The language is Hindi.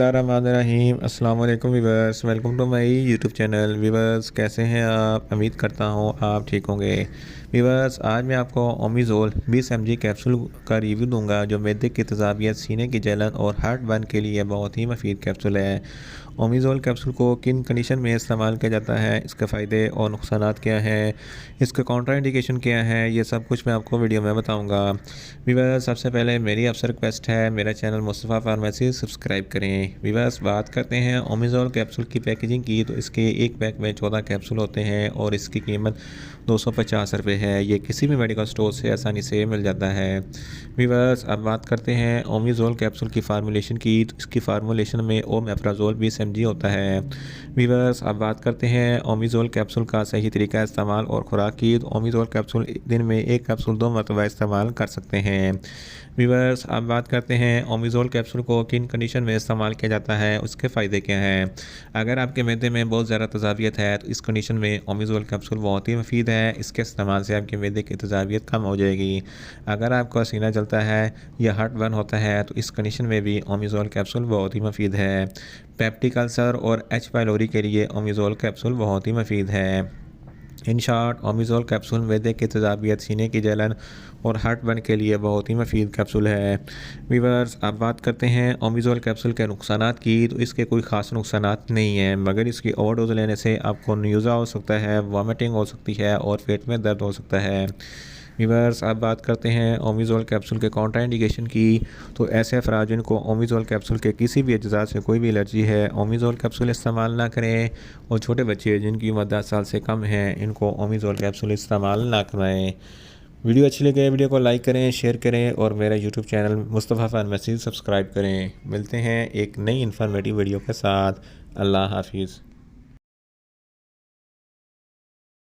बिस्मिल्लाहिर्रहमानिर्रहीम। अस्सलाम वालेकुम viewers, welcome to my YouTube channel. Viewers कैसे हैं आप? उम्मीद करता हूँ आप ठीक होंगे। वीवर्स आज मैं आपको ओमिज़ोल 20 mg कैप्सूल का रिव्यू दूंगा जो मैदे की तेज़ाबियत, सीने की जलन और हार्ट बर्न के लिए बहुत ही मुफीद कैप्सूल है। ओमिज़ोल कैप्सूल को किन कंडीशन में इस्तेमाल किया जाता है, इसके फ़ायदे और नुकसानात क्या हैं, इसके काउंटर इंडिकेशन क्या है, ये सब कुछ मैं आपको वीडियो में बताऊँगा। वीवर्स सबसे पहले मेरी आपसे रिक्वेस्ट है, मेरा चैनल मुस्तफ़ा फार्मेसी सब्सक्राइब करें। वीवर्स बात करते हैं ओमिज़ोल कैप्सूल की पैकेजिंग की, तो इसके एक पैक में 14 कैप्सूल होते हैं और इसकी कीमत 250 रुपये है। ये किसी भी मेडिकल स्टोर से आसानी से मिल जाता है। वीवर्स अब बात करते हैं ओमिज़ोल कैप्सूल की फार्मूलेशन की, तो इसकी फार्मूलेशन में ओमेप्राज़ोल 20 mg होता है। वीवर्स अब बात करते हैं ओमिज़ोल कैप्सूल का सही तरीका इस्तेमाल और खुराक की, तो ओमिज़ोल कैप्सूल दिन में एक कैप्सूल 2 मरतबा इस्तेमाल कर सकते हैं। वीवर्स अब बात करते हैं ओमिज़ोल कैप्सूल को किन कंडीशन में इस्तेमाल किया जाता है, उसके फ़ायदे क्या हैं। अगर आपके मैदे में बहुत ज़्यादा तेज़ाबियत है तो इस कंडीशन में ओमिज़ोल कैप्सूल बहुत ही मुफीद है। इसके इस्तेमाल से आपके मैदे की तेज़ाबियत कम हो जाएगी। अगर आपका सीना जलता है या हार्ट बर्न होता है तो इस कंडीशन में भी ओमिज़ोल कैप्सूल बहुत ही मुफीद है। पेप्टिक अल्सर और एच पाइलोरी के लिए ओमिज़ोल कैप्सूल बहुत ही मुफीद है। इन शॉर्ट ओमिज़ोल कैप्सूल मैदे की तेज़ाबियत, सीने की जलन और हार्ट बर्न के लिए बहुत ही मुफीद कैप्सूल है। वीवर्स अब बात करते हैं ओमिज़ोल कैप्सूल के नुकसानात की, तो इसके कोई ख़ास नुकसानात नहीं हैं, मगर इसकी ओवरडोज लेने से आपको न्यूज़ा हो सकता है, वॉमिटिंग हो सकती है और पेट में दर्द हो सकता है। वीवर्स अब बात करते हैं ओमिज़ोल कैप्सूल के काउंटर इंडिकेशन की, तो ऐसे अफराद जिनको ओमिज़ोल कैप्सूल के किसी भी अज्जा से कोई भी एलर्जी है, ओमिज़ोल कैप्सूल इस्तेमाल ना करें। और छोटे बच्चे जिनकी उम्र 10 साल से कम है, इनको ओमिज़ोल कैप्सूल इस्तेमाल ना करवाएं। वीडियो अच्छी लगे वीडियो को लाइक करें, शेयर करें और मेरा YouTube channel Mustafa pharmacy subscribe करें। मिलते हैं एक नई इन्फॉर्मेटिव वीडियो के साथ। अल्लाह हाफिज़।